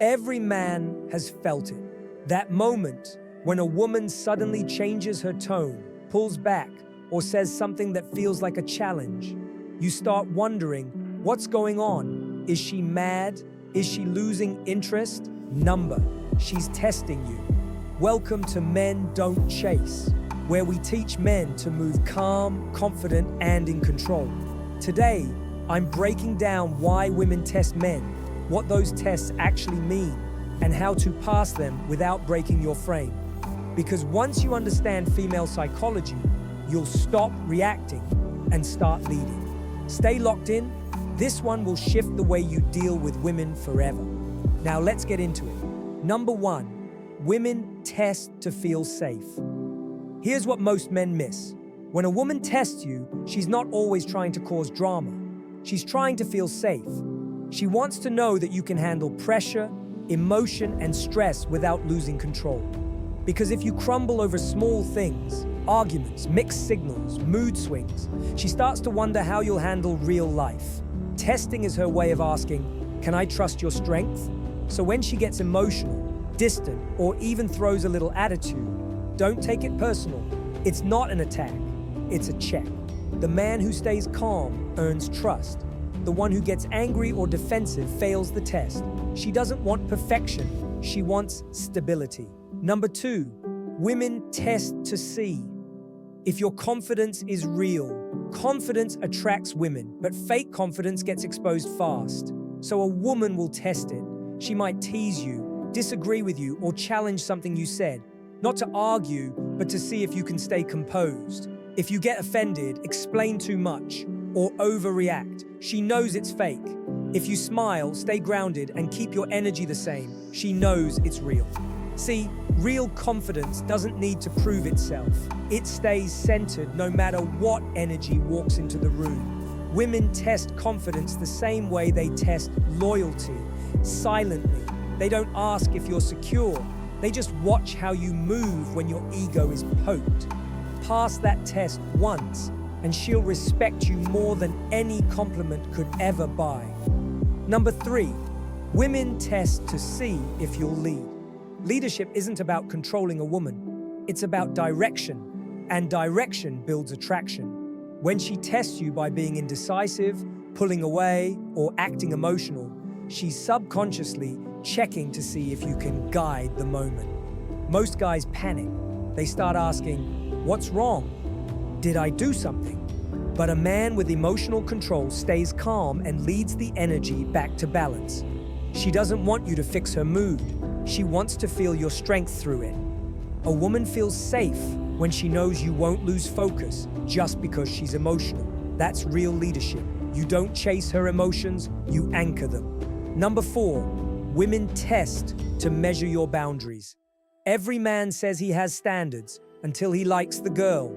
Every man has felt it. That moment when a woman suddenly changes her tone, pulls back, or says something that feels like a challenge. You start wondering, what's going on? Is she mad? Is she losing interest? Number, she's testing you. Welcome to Men Don't Chase, where we teach men to move calm, confident, and in control. Today, I'm breaking down why women test men, what those tests actually mean, and how to pass them without breaking your frame. Because once you understand female psychology, you'll stop reacting and start leading. Stay locked in. This one will shift the way you deal with women forever. Now let's get into it. Number 1, women test to feel safe. Here's what most men miss. When a woman tests you, she's not always trying to cause drama. She's trying to feel safe. She wants to know that you can handle pressure, emotion, and stress without losing control. Because if you crumble over small things, arguments, mixed signals, mood swings, she starts to wonder how you'll handle real life. Testing is her way of asking, can I trust your strength? So when she gets emotional, distant, or even throws a little attitude, don't take it personal. It's not an attack, it's a check. The man who stays calm earns trust. The one who gets angry or defensive fails the test. She doesn't want perfection, she wants stability. Number 2, women test to see if your confidence is real. Confidence attracts women, but fake confidence gets exposed fast. So a woman will test it. She might tease you, disagree with you, or challenge something you said. Not to argue, but to see if you can stay composed. If you get offended, explain too much, or overreact, she knows it's fake. If you smile, stay grounded, and keep your energy the same, she knows it's real. See, real confidence doesn't need to prove itself. It stays centered no matter what energy walks into the room. Women test confidence the same way they test loyalty, silently. They don't ask if you're secure. They just watch how you move when your ego is poked. Pass that test once, and she'll respect you more than any compliment could ever buy. Number 3, women test to see if you'll lead. Leadership isn't about controlling a woman. It's about direction, and direction builds attraction. When she tests you by being indecisive, pulling away, or acting emotional, she's subconsciously checking to see if you can guide the moment. Most guys panic. They start asking, what's wrong? Did I do something? But a man with emotional control stays calm and leads the energy back to balance. She doesn't want you to fix her mood. She wants to feel your strength through it. A woman feels safe when she knows you won't lose focus just because she's emotional. That's real leadership. You don't chase her emotions, you anchor them. Number 4, women test to measure your boundaries. Every man says he has standards until he likes the girl.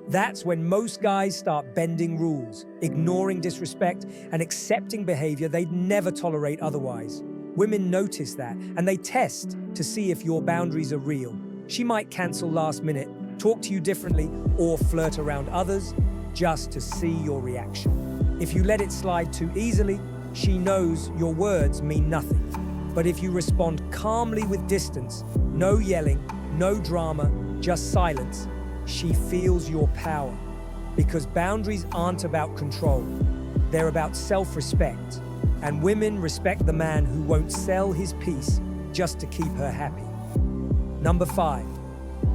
That's when most guys start bending rules, ignoring disrespect, and accepting behavior they'd never tolerate otherwise. Women notice that, and they test to see if your boundaries are real. She might cancel last minute, talk to you differently, or flirt around others just to see your reaction. If you let it slide too easily, she knows your words mean nothing. But if you respond calmly with distance, no yelling, no drama, just silence, she feels your power. Because boundaries aren't about control, they're about self-respect. And women respect the man who won't sell his peace just to keep her happy. Number 5,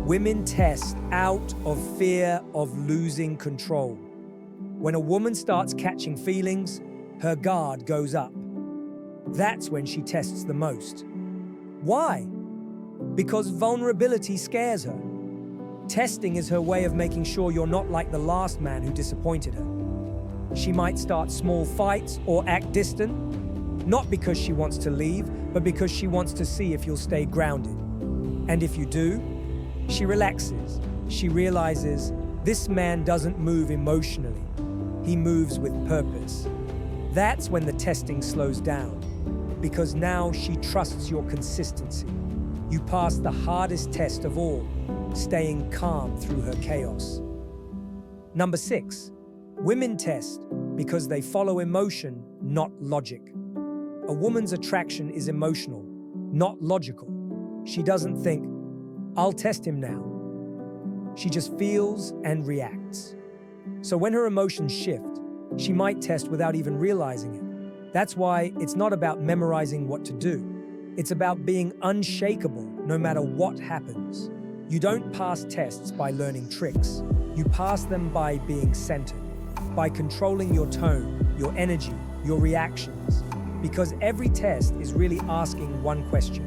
women test out of fear of losing control. When a woman starts catching feelings, her guard goes up. That's when she tests the most. Why? Because vulnerability scares her. Testing is her way of making sure you're not like the last man who disappointed her. She might start small fights or act distant, not because she wants to leave, but because she wants to see if you'll stay grounded. And if you do, she relaxes. She realizes this man doesn't move emotionally. He moves with purpose. That's when the testing slows down, because now she trusts your consistency. You pass the hardest test of all, staying calm through her chaos. Number 6, women test because they follow emotion, not logic. A woman's attraction is emotional. not logical. She doesn't think, I'll test him now. She just feels and reacts. So when her emotions shift, she might test without even realizing it. That's why it's not about memorizing what to do. It's about being unshakable no matter what happens. You don't pass tests by learning tricks. You pass them by being centered, by controlling your tone, your energy, your reactions. Because every test is really asking one question.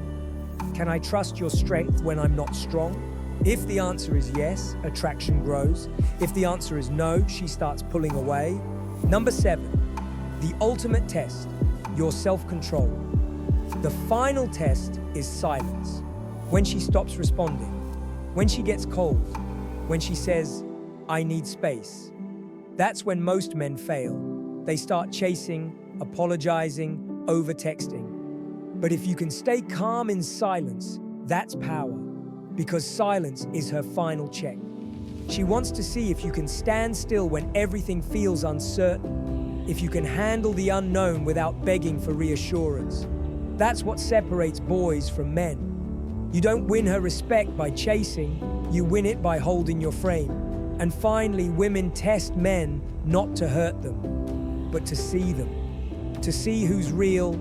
Can I trust your strength when I'm not strong? If the answer is yes, attraction grows. If the answer is no, she starts pulling away. Number 7, the ultimate test, your self-control. The final test is silence. When she stops responding, when she gets cold, when she says, I need space. That's when most men fail. They start chasing, apologizing, over-texting. But if you can stay calm in silence, that's power. Because silence is her final check. She wants to see if you can stand still when everything feels uncertain, if you can handle the unknown without begging for reassurance. That's what separates boys from men. You don't win her respect by chasing, you win it by holding your frame. And finally, women test men not to hurt them, but to see them. To see who's real,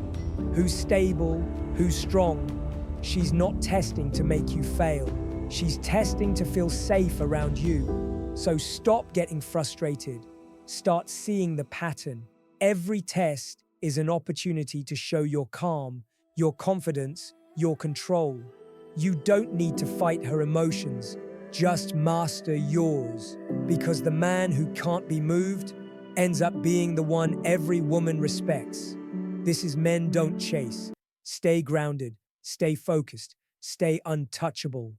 who's stable, who's strong. She's not testing to make you fail. She's testing to feel safe around you. So stop getting frustrated. Start seeing the pattern. Every test is an opportunity to show your calm, your confidence, your control. You don't need to fight her emotions. Just master yours. Because the man who can't be moved ends up being the one every woman respects. This is Men Don't Chase. Stay grounded. Stay focused. Stay untouchable.